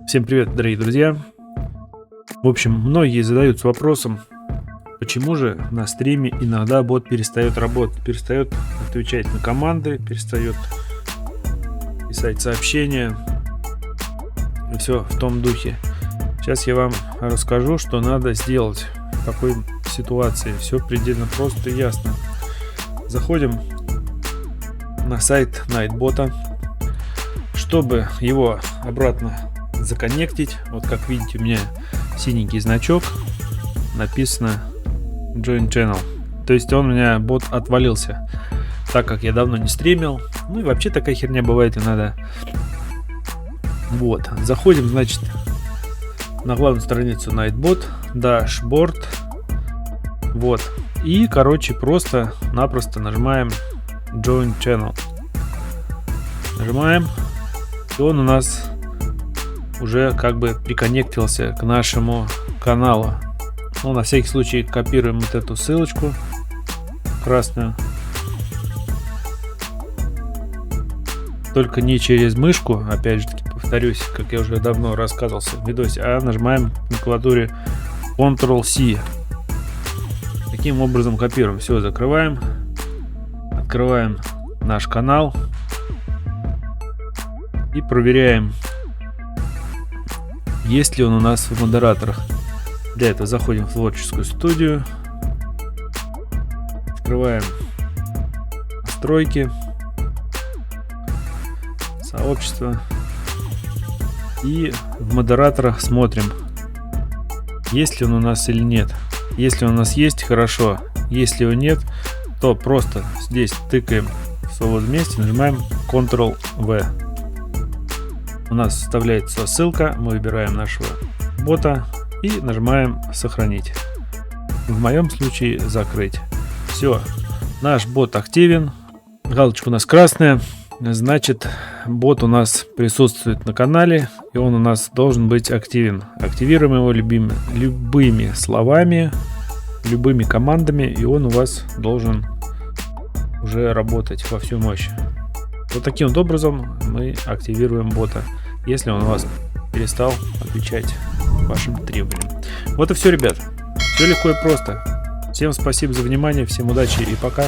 Всем привет, дорогие друзья. В общем, многие задаются вопросом, почему же на стриме иногда бот перестает работать, перестает отвечать на команды, перестает писать сообщения и все в том духе. Сейчас я вам расскажу, что надо сделать в такой ситуации. Все предельно просто и ясно. Заходим на сайт Nightbot, чтобы его обратно законнектить. Вот как видите, у меня синенький значок, написано Join Channel. То есть он у меня бот отвалился, так как я давно не стримил. Ну и вообще такая херня бывает иногда. Вот, заходим, значит, на главную страницу Nightbot, Dashboard. Вот. И, короче, просто-напросто нажимаем Join Channel. Нажимаем. И он у нас уже как бы приконнектился к нашему каналу. Ну, на всякий случай копируем вот эту ссылочку красную. Только не через мышку, опять же таки повторюсь, как я уже давно рассказывался в видосе, а нажимаем на клавиатуре Ctrl-C. Таким образом копируем. Все, закрываем. Открываем наш канал. И проверяем, есть ли он у нас в модераторах. Для этого заходим в творческую студию. Открываем настройки, сообщество. И в модераторах смотрим, есть ли он у нас или нет. Если он у нас есть, хорошо. Если его нет, то просто здесь тыкаем в свободном месте, нажимаем Ctrl-V. У нас вставляется ссылка, мы выбираем нашего бота и нажимаем сохранить. В моем случае закрыть. Все, наш бот активен, галочка у нас красная, значит бот у нас присутствует на канале и он у нас должен быть активен. Активируем его любыми словами, любыми командами, и он у вас должен уже работать во всю мощь. Вот таким вот образом мы активируем бота, если он у вас перестал отвечать вашим требованиям. Вот и все, ребят. Все легко и просто. Всем спасибо за внимание, всем удачи и пока.